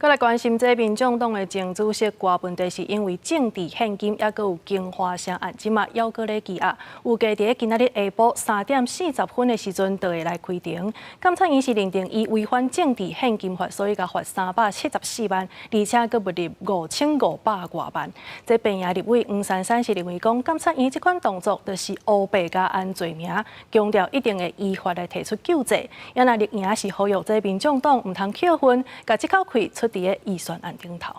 再来关心这民众党的前主席郭文德，是因为政治献金，也佮有金华城案，即马犹搁咧羁押。有计伫今仔日下晡3:40的时阵，就会来开庭。监察院是认定伊违反政治献金法，所以甲罚374万，而且佮没入5500多万。这边也立委黄珊珊是认为讲，监察院这款动作就是乌白加安罪名，强调一定会依法来提出救济。也那立赢是呼吁这民众党唔通扣分，甲这口气出伫个预算案顶头。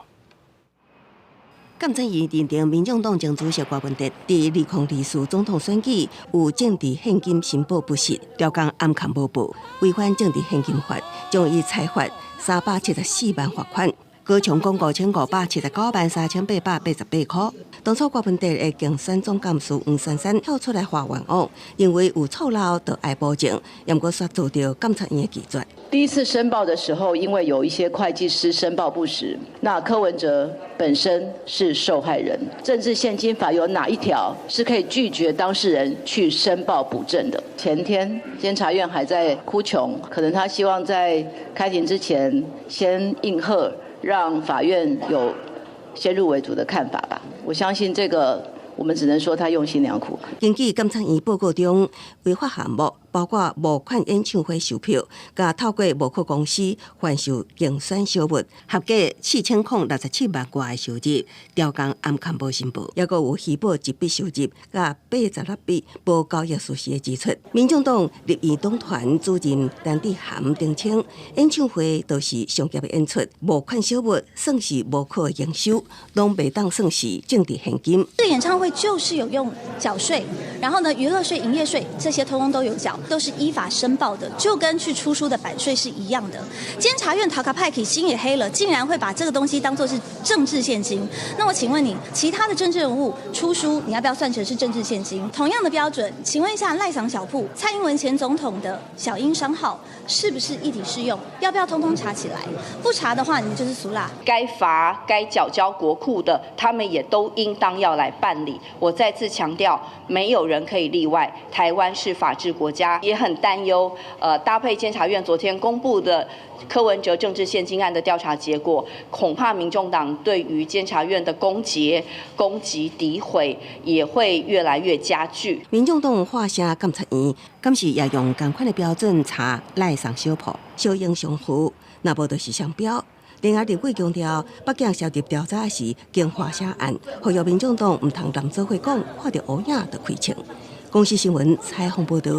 监察院认定民众党前主席郭文德伫2024总统选举有政治献金申报不实，调工暗藏无报，违反政治献金法，将伊裁罚374万罚款。高雄共5579万3888块。当初郭文德的竞选总干事黄珊珊跳出来发冤枉，认为有错漏就爱保证，也过煞做到监察院的拒绝。第一次申报的时候，因为有一些会计师申报不实，那柯文哲本身是受害人。政治献金法有哪一条是可以拒绝当事人去申报补正的？前天监察院还在哭穷，可能他希望在开庭之前先应和。让法院有先入为主的看法吧。我相信这个，我们只能说他用心良苦。根据监察院报告中，违法项目包括募款演唱会售票，甲透过募款公司贩售竞选小物，合计4067万元的收入，调工暗藏无申报，也有虚报一笔收入，甲86笔无交易事实的支出。民众党立院党团主任陈志涵澄清，演唱会都是商业的演出，募款小物算是无可营收，拢袂当算是政治现金。这演唱会就是有用缴税，然后呢，娱乐税、营业税这些通通都有缴。都是依法申报的，就跟去出书的版税是一样的。监察院讨卡派克心也黑了，竟然会把这个东西当作是政治现金。那我请问你，其他的政治人物出书，你要不要算成是政治现金？同样的标准，请问一下赖桑小铺、蔡英文前总统的小英商号是不是一体适用？要不要通通查起来？不查的话，你们就是俗辣。该罚、该缴交国库的，他们也都应当要来办理。我再次强调，没有人可以例外。台湾是法治国家。也很担忧，搭配监察院昨天公布的柯文哲政治献金案的调查结果，恐怕民众党对于监察院的攻击、诋毁也会越来越加剧。民众党化声监察院，敢是也用同款的标准查赖桑小铺、小英商户，那无就是商标。另外，立委强调，北京消极调查时经化声案，呼吁民众党唔通当做会讲，看到乌影就开枪。公视新闻采访报道。